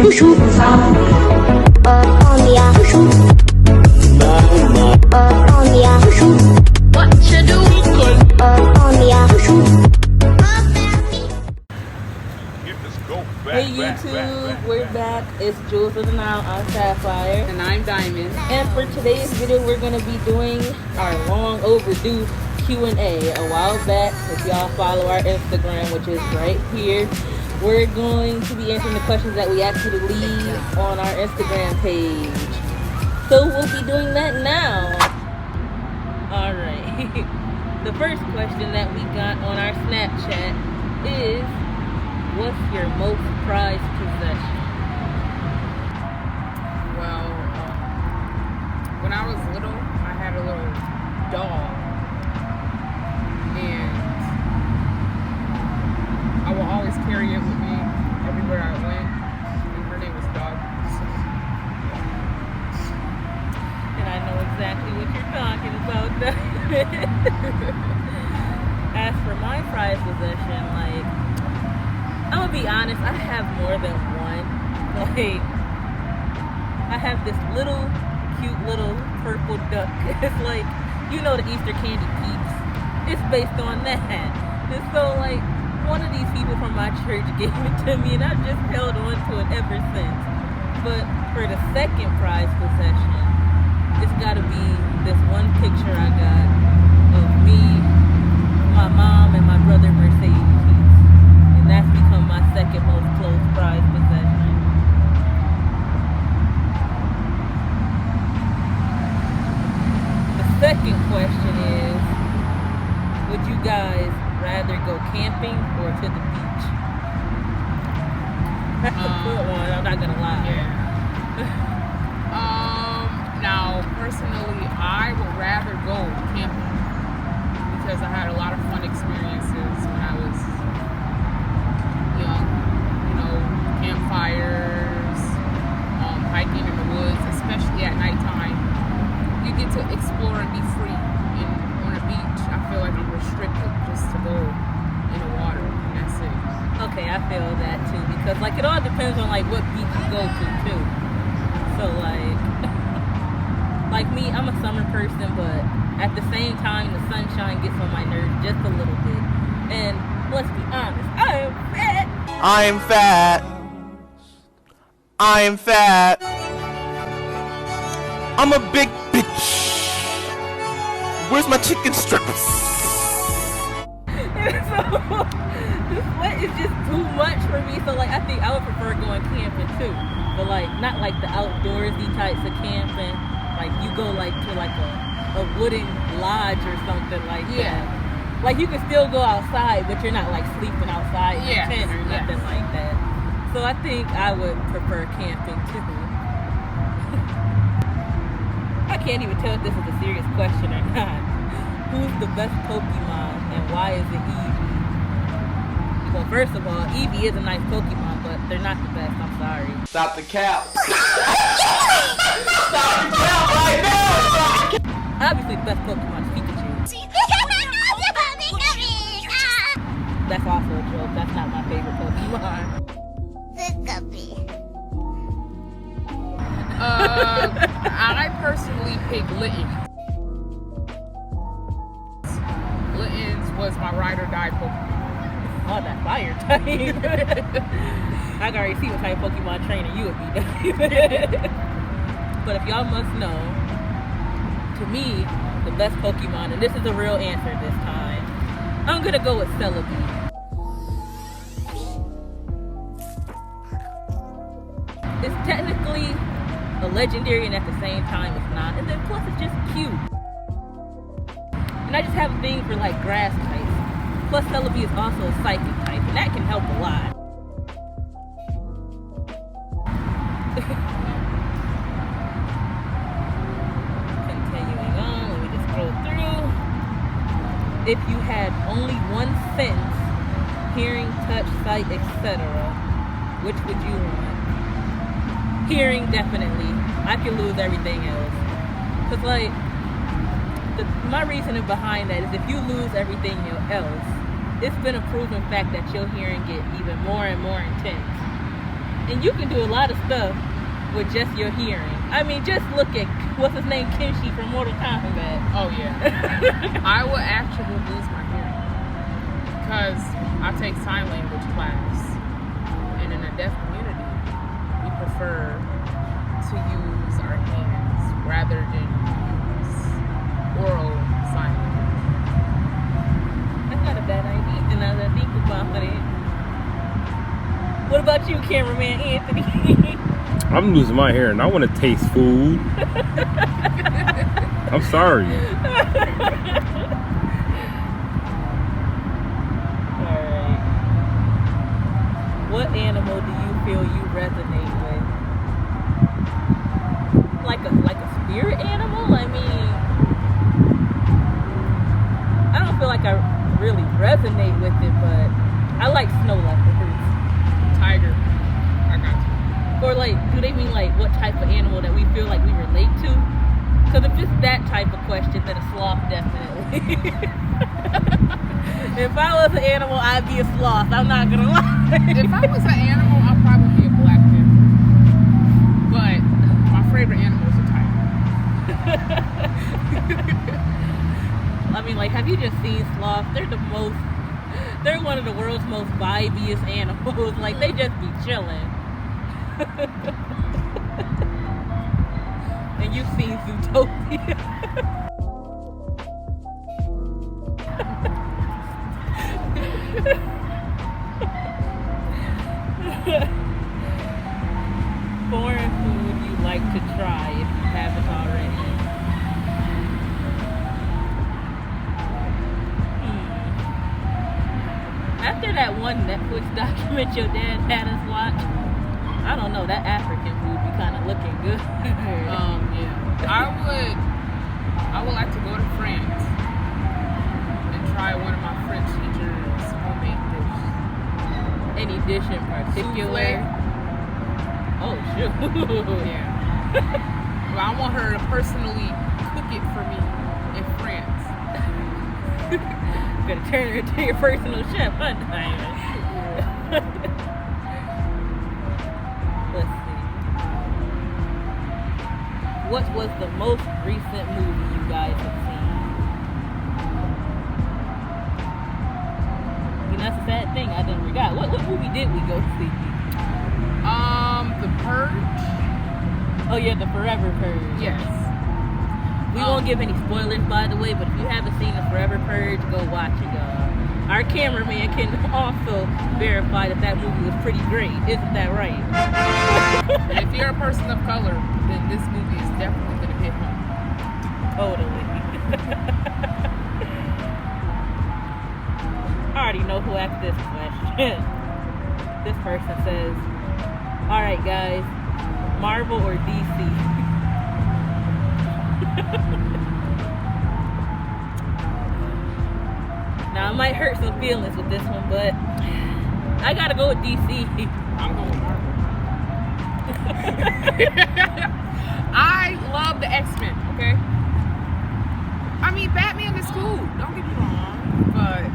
Hey YouTube, we're back. It's Jules of the Nile, I'm Sapphire. And I'm Diamond. And for today's video, we're going to be doing our long overdue Q&A. A while back, if y'all follow our Instagram, which is right here, we're going to be answering the questions that we actually leave on our Instagram page. So we'll be doing that now. Alright. The first question that we got on our Snapchat is, what's your most prized possession? Well, when I was little, I had a little doll. And I will always carry it with me everywhere I went. And her name was Dog. And I know exactly what you're talking about. As for my prized possession, like, I'm gonna be honest, I have more than one. Like, I have this little, cute little purple duck. It's like, you know, the Easter candy Peeps. It's based on that. And so, like, one of these people from my church gave it to me, and I've just held on to it ever since. But for the second prized possession, it's gotta be this one picture I got of me, my mom, and my brother Mercedes. And that's become my second most close prized possession. The second question is, would you guys rather go camping or to the beach? That's a good one, I'm not gonna lie. Yeah. Now, personally, I would rather go camping because I had a lot of fun experiences when I was young. You know, campfires, hiking in the woods, especially at nighttime. You get to explore and be free. And on a beach, I feel like I'm restricted just to go in the water, and that's it. Okay, I feel that too, because like it all depends on like what beach you go to too. So like me, I'm a summer person, but at the same time, the sunshine gets on my nerves just a little bit. And let's be honest, I am fat. I am fat. I am fat. I'm a big bitch. Where's my chicken strips? So the sweat is just too much for me. So like I think I would prefer going camping too, but like not like the outdoorsy types of camping. Like you go like to like a wooden lodge or something like that. Like you can still go outside, but you're not like sleeping outside in a tent or nothing like that. So I think I would prefer camping too. I can't even tell if this is a serious question or not. Who's the best Pokemon and why is it Eevee? Well, first of all, Eevee is a nice Pokemon, but they're not the best. I'm sorry. Stop the cap. Stop the cap right now. Obviously, the best Pokemon is Pikachu. That's also a joke. That's not my favorite Pokemon. I personally pick Litten. Litten's was my ride or die Pokemon. Oh, that fire type. I can already see what type of Pokemon trainer you would be. But if y'all must know, to me, the best Pokemon, and this is a real answer this time, I'm gonna go with Celebi. It's technically a legendary and at the same time it's not. And then plus it's just cute. And I just have a thing for like grass types. Plus Celebi is also a psychic type and that can help a lot. Continuing on, let me just scroll through. If you had only one sense, hearing, touch, sight, etc., which would you want? Hearing, definitely. I can lose everything else. Cause like, my reasoning behind that is if you lose everything else, it's been a proven fact that your hearing get even more and more intense. And you can do a lot of stuff with just your hearing. I mean, just look at, what's his name, Kenshi from Mortal Kombat. Oh, yeah. I would actually lose my hearing. Because I take sign language class. And in the deaf community, we prefer to use our hands rather than use oral sign language. That's not a bad idea. And as I think about it. What about you, cameraman Anthony? I'm losing my hair and I want to taste food. I'm sorry. Alright. What animal do you feel you resonate with? Like a spirit animal? I mean, I don't feel like I really resonate with it, but I like snow leopards. Tiger. I got you. Or like, do they mean like what type of animal that we feel like we relate to? Because if it's that type of question, then a sloth definitely. If I was an animal, I'd be a sloth. I'm not gonna lie. If I was an animal, I'd probably be a black panther. But my favorite animal is a tiger. I mean, like, have you just seen sloths? They're one of the world's most vibiest animals. Like, they just be chilling. And you've seen Zootopia. Foreign food you like to try if you haven't already. After that one Netflix document your dad had us watch, I don't know, that African food be kind of looking good. Yeah. I would like to go to France and try one of my French teachers' homemade dish. Any dish in particular? Souffle. Oh, shoot. Yeah. Well, I want her to personally cook it for me in France. You gotta turn her into your personal chef, huh, Diamond? Let's see. What was the most recent movie you guys have seen? You know, that's a sad thing. I done forgot. What movie did we go see? The Purge. Oh yeah, the Forever Purge. Yes. We won't give any spoilers, by the way, but if you haven't seen the Forever Purge, go watch it, y'all. Our cameraman can also verify that movie was pretty great. Isn't that right? And if you're a person of color, then this movie is definitely going to hit home. Totally. I already know who asked this question. This person says, alright guys, Marvel or DC? Now I might hurt some feelings with this one, but I gotta go with DC. I'm going with Marvel. I love the X-Men, okay? I mean, Batman is cool, don't get me wrong, but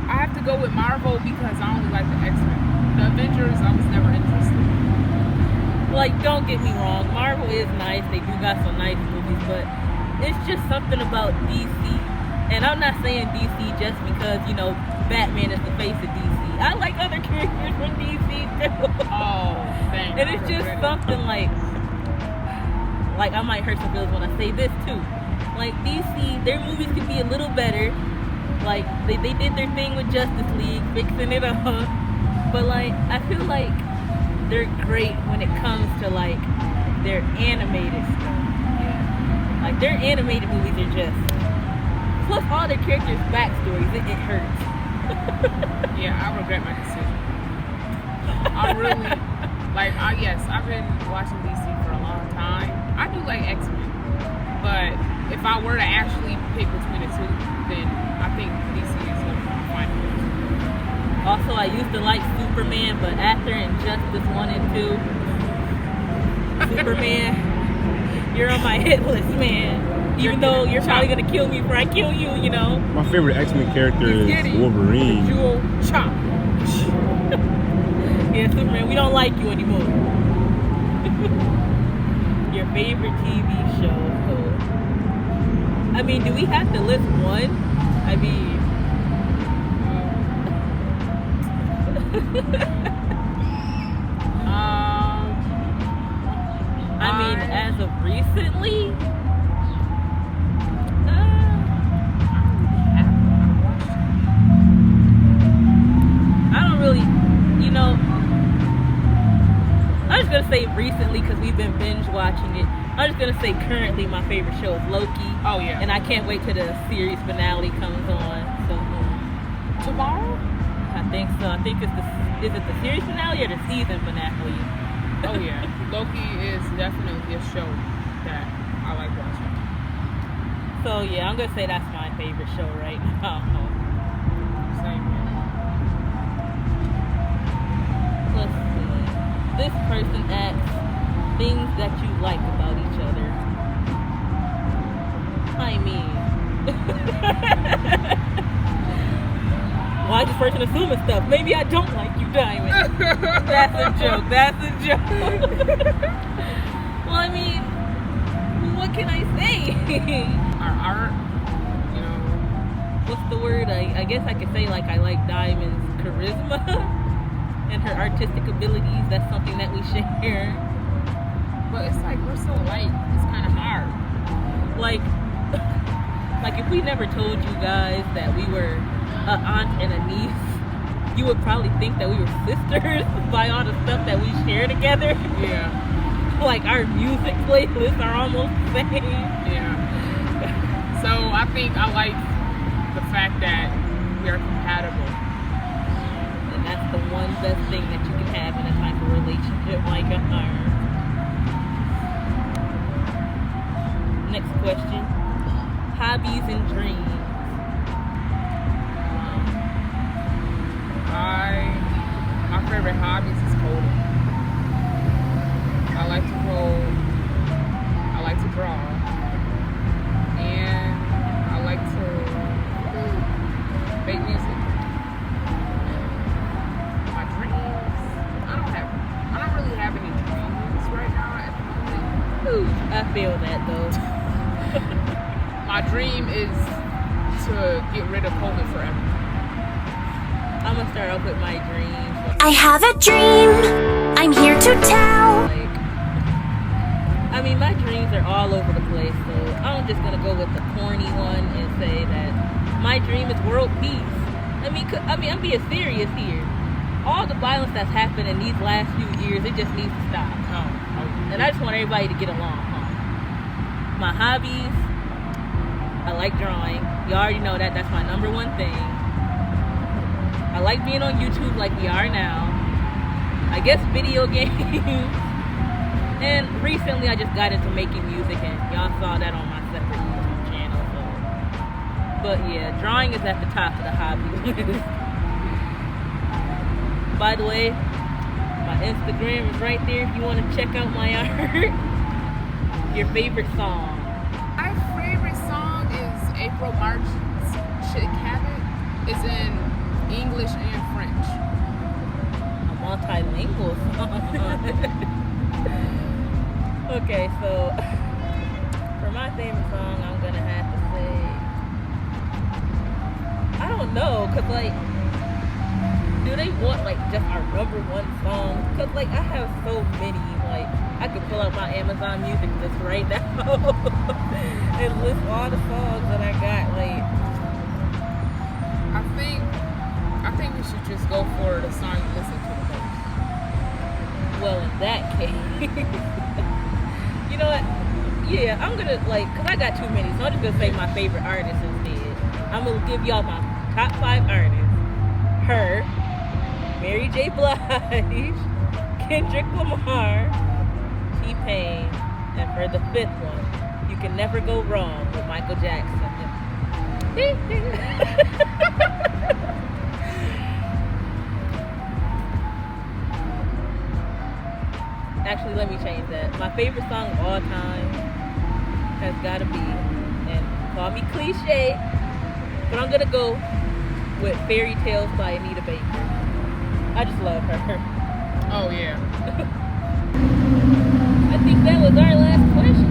I have to go with Marvel because I only like the X-Men. The Avengers, I was never interested. Like, don't get me wrong, Marvel is nice, they do got some nice movies, but it's just something about DC. And I'm not saying DC just because, you know, Batman is the face of DC. I like other characters from DC too. Oh, thank And it's just something like I might hurt some feelings when I say this too. Like DC, their movies could be a little better. Like they did their thing with Justice League, fixing it up. But like I feel like they're great when it comes to like their animated stuff. Yeah. Like their animated movies are just, plus all their characters' backstories, it hurts. Yeah, I regret my decision. I really, yes, I've been watching DC for a long time. I do like X-Men, but if I were to actually pick between the two, then I think DC is going to find it. Also, I used to like Superman, but after Injustice 1 and 2, Superman, you're on my hit list, man. Even though you're probably going to kill me before I kill you, you know. My favorite X-Men character is Wolverine. Jewel chop. Yeah, Yeah, Superman, we don't like you anymore. Your favorite TV show. So, I mean, do we have to list one? I mean, as of recently, I don't really, I'm just gonna say recently because we've been binge watching it. I'm just gonna say currently my favorite show is Loki. Oh yeah. And I can't wait till the series finale comes on. So Tomorrow? I think so. I think is it the series finale or the season finale? Oh yeah. Loki is definitely a show that I like watching. So yeah, I'm gonna say that's my favorite show right now. Same here. Let's see. This person asks things that you like about each other. I mean, why is this person assuming stuff? Maybe I don't like you, Diamond. That's a joke. That's a joke. Well, I mean, what can I say? Our art, What's the word? I guess I could say like I like Diamond's charisma and her artistic abilities. That's something that we share. but it's like we're so light. It's kind of hard. Like if we never told you guys that we were an aunt and a niece, you would probably think that we were sisters by all the stuff that we share together. Yeah. Like our music playlists are almost the same. Yeah. So I think I like the fact that we are compatible. And that's the one best thing that you can have in a type of relationship like ours. Next question. Hobbies and dreams. My favorite hobbies is coding. I like to code. I like to draw. And I like to make music. My dreams, I don't really have any dreams right now at the moment. Ooh, I feel that though. My dream is to get rid of COVID forever. I'm gonna start off with my dreams. I have a dream. I'm here to tell. I mean, my dreams are all over the place, so I'm just gonna go with the corny one and say that my dream is world peace. I mean, I'm being serious here. All the violence that's happened in these last few years, it just needs to stop. And I just want everybody to get along. My hobbies, I like drawing. You already know that. That's my number one thing. I like being on YouTube like we are now. I guess video games. And recently I just got into making music and y'all saw that on my separate YouTube channel. So. But yeah, drawing is at the top of the hobby list. By the way, my Instagram is right there if you want to check out my art. Your favorite song? My favorite song is April March Chick Habit. It's in English and French. A multilingual song. Okay, so for my favorite song, I'm gonna have to say, I don't know, cause like, do they want like just our number one song? Cause like I have so many, like I could pull out my Amazon Music list right now and list all the songs that I got. Like, I think we should just go for the song you listen to the most. well, in that case, you know what? Yeah, I'm gonna cause I got too many, so I'm just gonna say my favorite artist instead. I'm gonna give y'all my top 5 artists. Her, Mary J. Blige, Kendrick Lamar, T-Pain, and for the 5th one, you can never go wrong with Michael Jackson. Actually, let me change that. My favorite song of all time has gotta be, and call me cliche, but I'm gonna go with Fairy Tales by Anita Baker. I just love her. Oh yeah. I think that was our last question.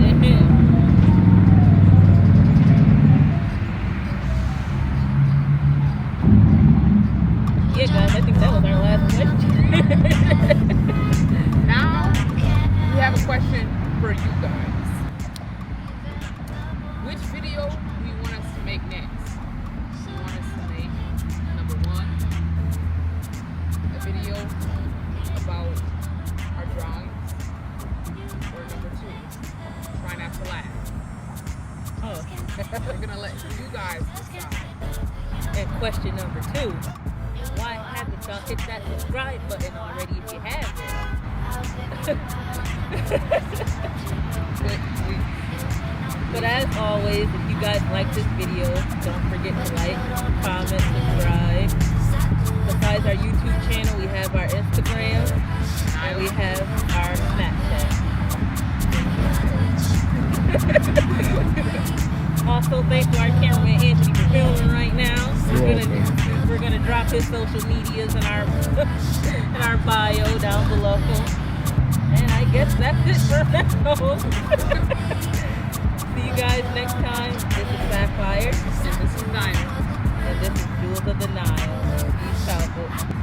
Yeah, guys, I think that was our last question. Now we have a question for you guys. Which video do you want us to make next? Do you want us to make number 1, a video about our drawings, or number 2, try not to laugh? Oh. We're gonna let you guys decide. And question number 2. Why haven't y'all hit that subscribe button already if you have it? But as always, if you guys like this video, don't forget to like, comment, subscribe. Besides our YouTube channel, we have our Instagram and we have our Snapchat. Also, thanks to our cameraman Anthony for filming right now. We're gonna drop his social medias in our in our bio down below. And I guess that's it for now. See you guys next time. This is Sapphire. And this is Nile. And this is Jewels of the Nile. Peace out.